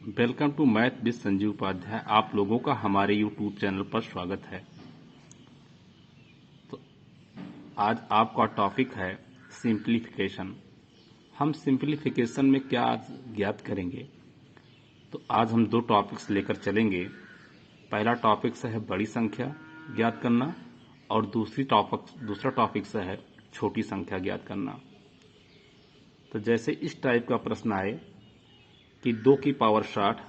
Welcome to math with Sanjeev Upadhyay. आप लोगों का हमारे यूट्यूब चैनल पर स्वागत है। तो आज आपका टॉपिक है सिंप्लीफिकेशन। हम सिंप्लीफिकेशन में क्या ज्ञात करेंगे। तो आज हम दो टॉपिक्स लेकर चलेंगे। पहला टॉपिक से है बड़ी संख्या ज्ञात करना और दूसरा टॉपिक से है छोटी संख्या ज्ञात करना। तो जैसे इस टाइप का प्रश्न आए कि 2 की पावर 60,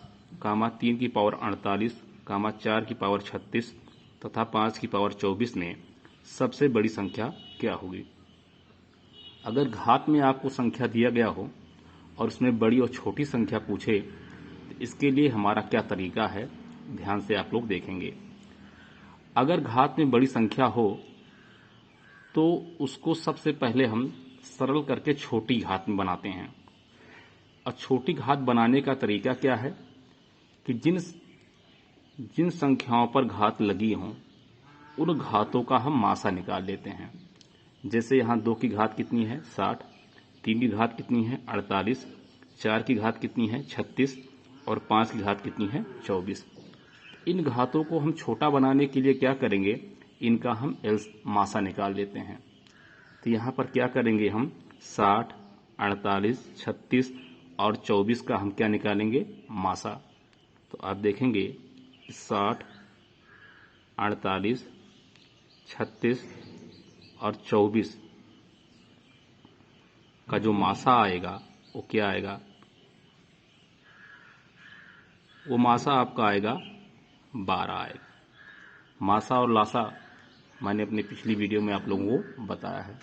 3 की पावर 48, 4 की पावर 36 तथा 5 की पावर 24 में सबसे बड़ी संख्या क्या होगी। अगर घात में आपको संख्या दिया गया हो और उसमें बड़ी और छोटी संख्या पूछे तो इसके लिए हमारा क्या तरीका है, ध्यान से आप लोग देखेंगे। अगर घात में बड़ी संख्या हो तो उसको सबसे पहले हम सरल करके छोटी घात में बनाते हैं। और छोटी घात बनाने का तरीका क्या है कि जिन संख्याओं पर घात लगी हों उन घातों का हम मासा निकाल लेते हैं। जैसे यहाँ 2 की घात कितनी है 60, 3 की घात कितनी है 48, 4 की घात कितनी है 36 और 5 की घात कितनी है 24। इन घातों को हम छोटा बनाने के लिए क्या करेंगे, इनका हम मासा निकाल लेते हैं। तो यहाँ पर क्या करेंगे, हम 60, 48, 36 और 24 का हम क्या निकालेंगे, मासा। तो आप देखेंगे 60, 48, 36 और 24 का जो मासा आएगा वो क्या आएगा, वो मासा आपका आएगा 12 आएगा। मासा और लासा मैंने अपनी पिछली वीडियो में आप लोगों को बताया है।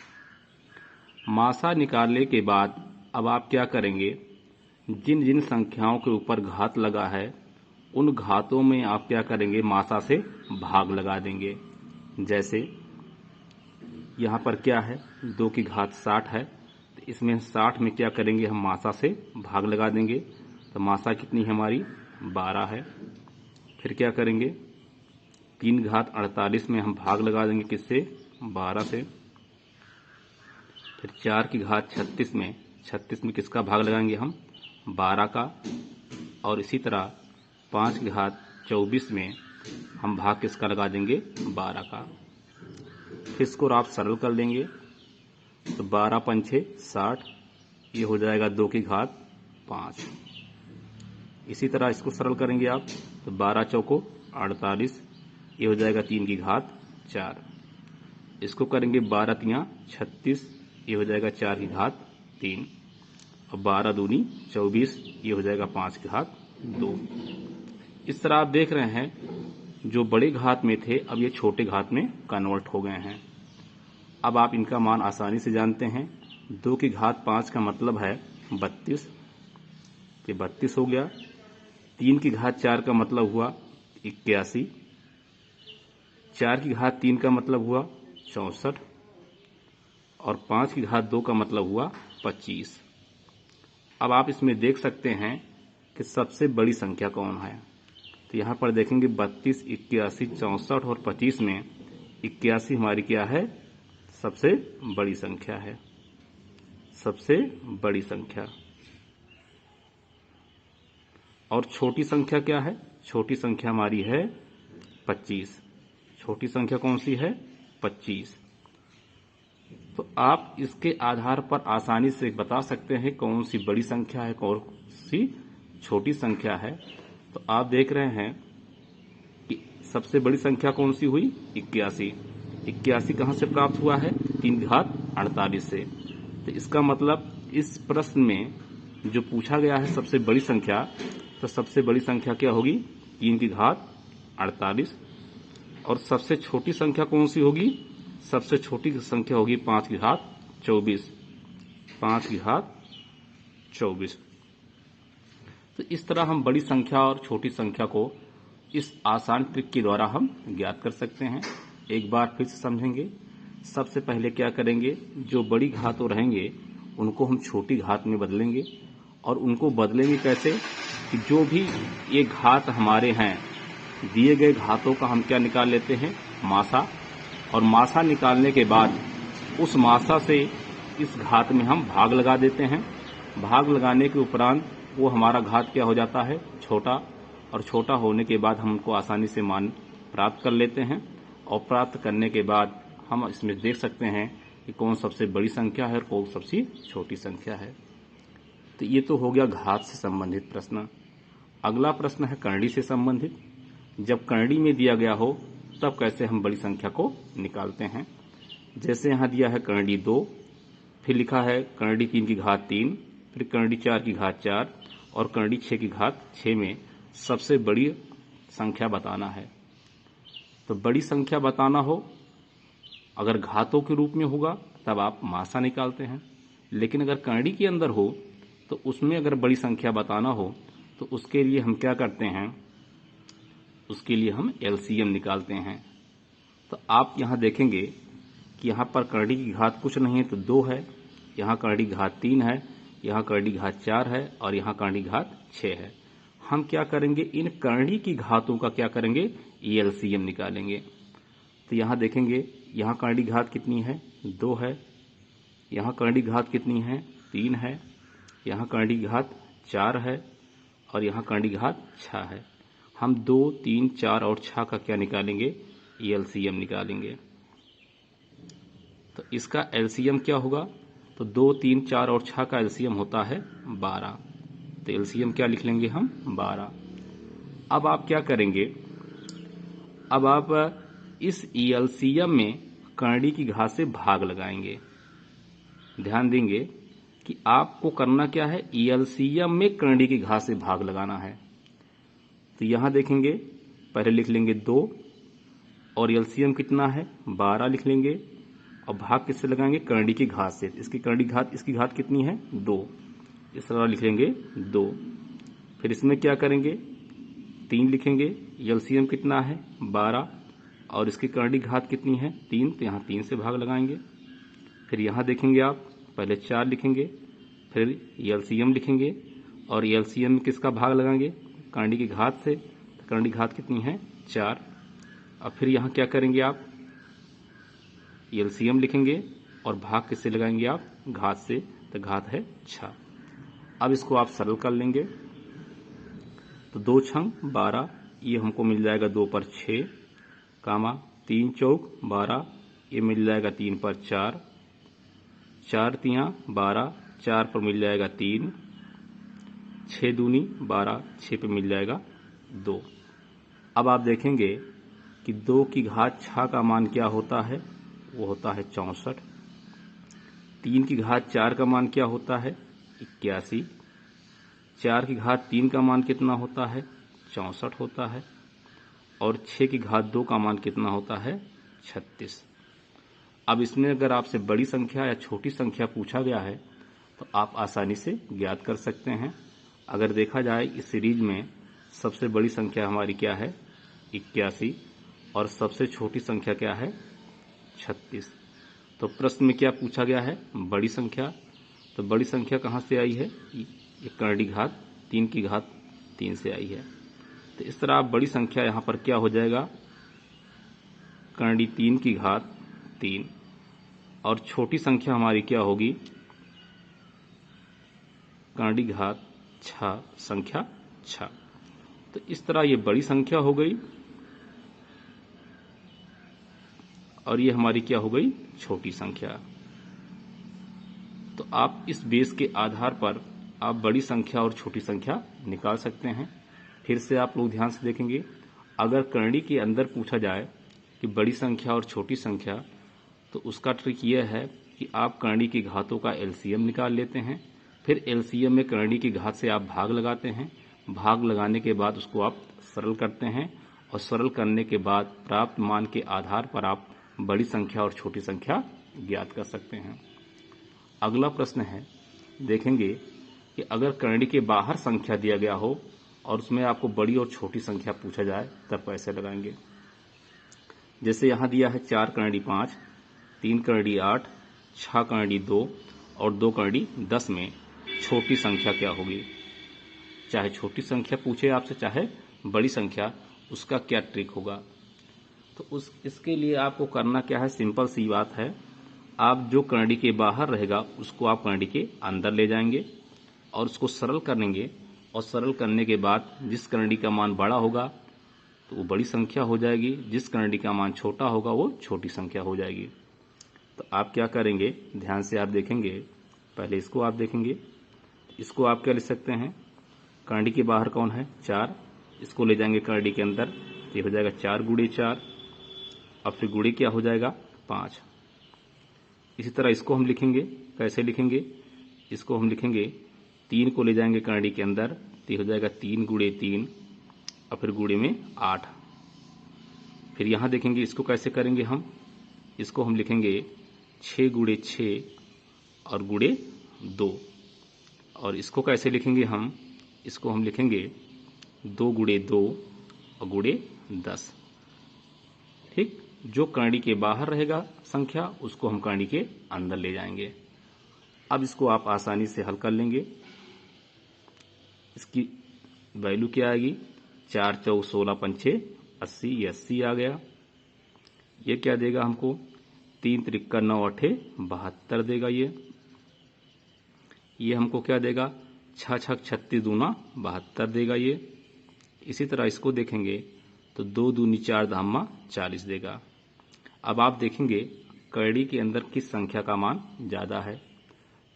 मासा निकालने के बाद अब आप क्या करेंगे, जिन जिन संख्याओं के ऊपर घात लगा है उन घातों में आप क्या करेंगे, मासा से भाग लगा देंगे। जैसे यहाँ पर क्या है, 2 की घात 60 है तो इसमें 60 में क्या करेंगे, हम मासा से भाग लगा देंगे। तो मासा कितनी है हमारी 12 है। फिर क्या करेंगे, 3 घात 48 में हम भाग लगा देंगे किससे, 12 से। फिर 4 की घात 36 में किसका भाग लगाएंगे, हम 12 का। और इसी तरह 5 की घात 24 में हम भाग किसका लगा देंगे, 12 का। फिर इसको आप सरल कर लेंगे तो 12 पंछे 60, ये हो जाएगा 2 की घात 5। इसी तरह इसको सरल करेंगे आप तो 12 चौको 48, ये हो जाएगा 3 की घात 4। इसको करेंगे 12 तियां 36, ये हो जाएगा 4 की घात 3 और 12 दूनी 24, ये हो जाएगा 5 की घात 2। इस तरह आप देख रहे हैं जो बड़े घात में थे अब ये छोटे घात में कन्वर्ट हो गए हैं। अब आप इनका मान आसानी से जानते हैं। 2 की घात 5 का मतलब है 32, ये 32 हो गया। 3 की घात 4 का मतलब हुआ 81, 4 की घात 3 का मतलब हुआ 64 और 5 की घात 2 का मतलब हुआ 25। अब आप इसमें देख सकते हैं कि सबसे बड़ी संख्या कौन है। तो यहाँ पर देखेंगे 32, 81, 64 और 25 में 81 हमारी क्या है, सबसे बड़ी संख्या है, सबसे बड़ी संख्या। और छोटी संख्या क्या है, छोटी संख्या हमारी है 25। छोटी संख्या कौन सी है, 25। तो आप इसके आधार पर आसानी से बता सकते हैं कौन सी बड़ी संख्या है, कौन सी छोटी संख्या है। तो आप देख रहे हैं कि सबसे बड़ी संख्या कौन सी हुई, 81। 81 कहां से प्राप्त हुआ है, 3 की घात 48 से। तो इसका मतलब इस प्रश्न में जो पूछा गया है सबसे बड़ी संख्या, तो सबसे बड़ी संख्या क्या होगी, 3 की घात 48। और सबसे छोटी संख्या कौन सी होगी, सबसे छोटी संख्या होगी 5 की घात 24, 5 की घात 24। तो इस तरह हम बड़ी संख्या और छोटी संख्या को इस आसान ट्रिक के द्वारा हम ज्ञात कर सकते हैं। एक बार फिर से समझेंगे। सबसे पहले क्या करेंगे, जो बड़ी घातों रहेंगे उनको हम छोटी घात में बदलेंगे। और उनको बदलेंगे कैसे कि जो भी ये घात हमारे हैं, दिए गए घातों का हम क्या निकाल लेते हैं, मासा। और मासा निकालने के बाद उस मासा से इस घात में हम भाग लगा देते हैं। भाग लगाने के उपरांत वो हमारा घात क्या हो जाता है, छोटा, और छोटा होने के बाद हम उनको आसानी से मान प्राप्त कर लेते हैं। और प्राप्त करने के बाद हम इसमें देख सकते हैं कि कौन सबसे बड़ी संख्या है और कौन सबसे छोटी संख्या है। तो ये तो हो गया घात से संबंधित प्रश्न। अगला प्रश्न है करड़ी से संबंधित। जब करड़ी में दिया गया हो तब कैसे हम बड़ी संख्या को निकालते हैं। जैसे यहाँ दिया है करड़ी 2, फिर लिखा है करड़ी 3 की घात 3, फिर करड़ी 4 की घात 4 और करड़ी 6 की घात 6 में सबसे बड़ी संख्या बताना है। तो बड़ी संख्या बताना हो, अगर घातों के रूप में होगा तब आप मासा निकालते हैं, लेकिन अगर करड़ी के अंदर हो तो उसमें अगर बड़ी संख्या बताना हो तो उसके लिए हम क्या करते हैं, उसके लिए हम एलसीएम निकालते हैं। तो आप यहाँ देखेंगे कि यहाँ पर करड़ी की घात कुछ नहीं है तो 2 है, यहाँ करड़ी घात 3 है, यहाँ करड़ी घात 4 है और यहाँ करड़ी घात 6 है। हम क्या करेंगे, इन करड़ी की घातों का क्या करेंगे, एलसीएम निकालेंगे। तो यहाँ देखेंगे, यहाँ करड़ी घात कितनी है, 2 है, यहाँ करड़ी घात कितनी है, 3 है, यहाँ करड़ी घात 4 है और यहाँ करड़ी घात 6 है। हम 2, 3, 4 और 6 का क्या निकालेंगे, एलसीएम निकालेंगे। तो इसका एलसीएम क्या होगा, तो 2, 3, 4 और 6 का एलसीएम होता है 12। तो एलसीएम क्या लिख लेंगे हम, 12। अब आप क्या करेंगे, अब आप इस एलसीएम में करड़ी की घात से भाग लगाएंगे। ध्यान देंगे कि आपको करना क्या है, एलसीएम में करड़ी की घात से भाग लगाना है। तो यहां देखेंगे, पहले लिख लेंगे 2 और एलसीएम कितना है, 12 लिख लेंगे और भाग किससे लगाएंगे, करड़ी की घात से। इसकी करड़ी घात, इसकी घात कितनी है, 2, इस तरह लिख लेंगे 2। फिर इसमें क्या करेंगे, 3 लिखेंगे, एलसीएम कितना है 12 और इसकी करड़ी घात कितनी है 3, तो यहाँ 3 से भाग लगाएंगे। फिर यहाँ देखेंगे आप, पहले 4 लिखेंगे, फिर एलसीएम लिखेंगे और एलसीएम में किसका भाग लगाएंगे, करड़ी की घात से। तो करड़ी घात कितनी है 4। और फिर यहाँ क्या करेंगे आप, एलसीएम लिखेंगे और भाग किससे लगाएंगे आप, घात से। तो घात है 6। अब इसको आप सरल कर लेंगे। तो 2 छंग 12, ये हमको मिल जाएगा 2 पर 6, कामा 3 चौक 12, ये मिल जाएगा 3 पर 4, 4 तियां 12, 4 पर मिल जाएगा 3, 6 दूनी 12, 6 पे मिल जाएगा 2। अब आप देखेंगे कि 2 की घात 6 का मान क्या होता है, वो होता है 64। 3 की घात 4 का मान क्या होता है, 81। 4 की घात 3 का मान कितना होता है, 64 होता है। और 6 की घात 2 का मान कितना होता है, 36। अब इसमें अगर आपसे बड़ी संख्या या छोटी संख्या पूछा गया है तो आप आसानी से ज्ञात कर सकते हैं। अगर देखा जाए इस सीरीज में सबसे बड़ी संख्या हमारी क्या है, 81, और सबसे छोटी संख्या क्या है, 36। तो प्रश्न में क्या पूछा गया है, बड़ी संख्या। तो बड़ी संख्या कहाँ से आई है, ये करड़ी घात 3 की घात 3 से आई है। तो इस तरह आप बड़ी संख्या यहाँ पर क्या हो जाएगा, करड़ी 3 की घात 3, और छोटी संख्या हमारी क्या होगी, करड़ी घात 6, संख्या 6। तो इस तरह ये बड़ी संख्या हो गई और ये हमारी क्या हो गई, छोटी संख्या। तो आप इस बेस के आधार पर आप बड़ी संख्या और छोटी संख्या निकाल सकते हैं। फिर से आप लोग ध्यान से देखेंगे, अगर करड़ी के अंदर पूछा जाए कि बड़ी संख्या और छोटी संख्या, तो उसका ट्रिक यह है कि आप करड़ी की घातों का एलसीएम निकाल लेते हैं, फिर एलसीएम में करड़ी की घात से आप भाग लगाते हैं, भाग लगाने के बाद उसको आप सरल करते हैं और सरल करने के बाद प्राप्त मान के आधार पर आप बड़ी संख्या और छोटी संख्या ज्ञात कर सकते हैं। अगला प्रश्न है, देखेंगे कि अगर करड़ी के बाहर संख्या दिया गया हो और उसमें आपको बड़ी और छोटी संख्या पूछा जाए तब कैसे लगाएंगे। जैसे यहाँ दिया है 4 करड़ी 5, 3 करड़ी 8, 6 करड़ी 2 और 2 करड़ी 10 में छोटी संख्या क्या होगी। चाहे छोटी संख्या पूछे आपसे चाहे बड़ी संख्या, उसका क्या ट्रिक होगा। तो इसके लिए आपको करना क्या है, सिंपल सी बात है, आप जो करड़ी के बाहर रहेगा उसको आप करड़ी के अंदर ले जाएंगे और उसको सरल करेंगे और सरल करने के बाद जिस करंडी का मान बड़ा होगा तो वो बड़ी संख्या हो जाएगी, जिस करंडी का मान छोटा होगा वो छोटी संख्या हो जाएगी। तो आप क्या करेंगे, ध्यान से आप देखेंगे। पहले इसको आप देखेंगे, इसको आप क्या लिख सकते हैं, करंडी के बाहर कौन है 4, इसको ले जाएंगे करंडी के अंदर, ये हो जाएगा 4 गुणे 4, अब फिर गुणे क्या हो जाएगा 5। इसी तरह इसको हम लिखेंगे, कैसे लिखेंगे, इसको हम लिखेंगे 3 को ले जाएंगे करंडी के अंदर, तो हो जाएगा 3 गुणे 3 और फिर गुणे में 8। फिर यहाँ देखेंगे इसको कैसे करेंगे हम, इसको हम लिखेंगे 6 गुणे 6 और गुणे 2। और इसको कैसे लिखेंगे हम, इसको हम लिखेंगे 2 गुणे 2 और गुणे 10। ठीक, जो करंडी के बाहर रहेगा संख्या उसको हम करंडी के अंदर ले जाएंगे। अब इसको आप आसानी से हल कर लेंगे। इसकी वैल्यू क्या आएगी, 4 चौक 16 पंचे 80, ये 80 आ गया। ये क्या देगा हमको, 3 त्रिक्का 9 अठे 72 देगा। ये हमको क्या देगा, 6 छक 36 दूना 72 देगा ये। इसी तरह इसको देखेंगे तो 2 दूनी 4 धामा 40 देगा। अब आप देखेंगे करंडी के अंदर किस संख्या का मान ज़्यादा है।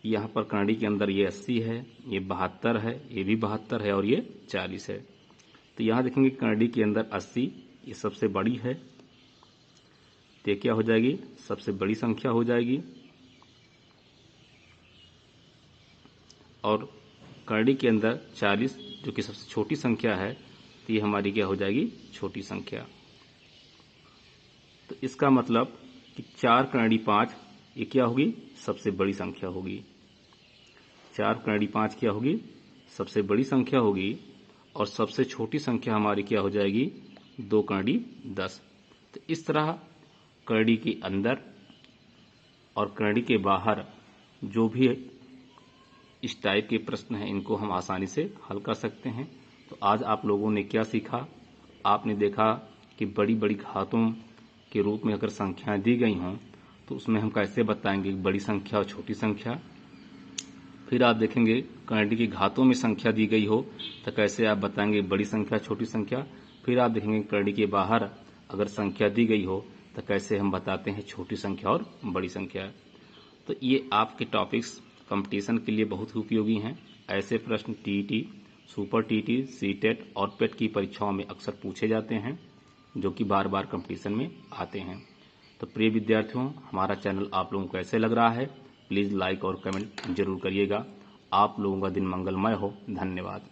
यहाँ पर करंडी के अंदर ये 80 है, ये 72 है, ये भी 72 है और ये 40 है। तो यहाँ देखेंगे करंडी के अंदर 80 ये सबसे बड़ी है, तो ये क्या हो जाएगी, सबसे बड़ी संख्या हो जाएगी। और करंडी के अंदर 40 जो कि सबसे छोटी संख्या है, तो ये हमारी क्या हो जाएगी, छोटी संख्या। तो इसका मतलब कि 4 करंडी 5 ये क्या होगी, सबसे बड़ी संख्या होगी। 4 करंडी 5 क्या होगी, सबसे बड़ी संख्या होगी। और सबसे छोटी संख्या हमारी क्या हो जाएगी, 2 करंडी 10। तो इस तरह करंडी के अंदर और करंडी के बाहर जो भी इस टाइप के प्रश्न हैं इनको हम आसानी से हल कर सकते हैं। तो आज आप लोगों ने क्या सीखा, आपने देखा कि बड़ी बड़ी घातों के रूप में अगर संख्याएं दी गई हों तो उसमें हम कैसे बताएंगे बड़ी संख्या और छोटी संख्या। फिर आप देखेंगे करंडी की घातों में संख्या दी गई हो तो कैसे आप बताएंगे बड़ी संख्या छोटी संख्या। फिर आप देखेंगे करंडी के बाहर अगर संख्या दी गई हो तो कैसे हम बताते हैं छोटी संख्या और बड़ी संख्या। तो ये आपके टॉपिक्स कंपटीशन के लिए बहुत ही उपयोगी हैं। ऐसे प्रश्न टीईटी, सुपर टीईटी, सीटेट और पेट की परीक्षाओं में अक्सर पूछे जाते हैं जो कि बार बार कंपटीशन में आते हैं। तो प्रिय विद्यार्थियों, हमारा चैनल आप लोगों को कैसे लग रहा है, प्लीज़ लाइक और कमेंट जरूर करिएगा। आप लोगों का दिन मंगलमय हो। धन्यवाद।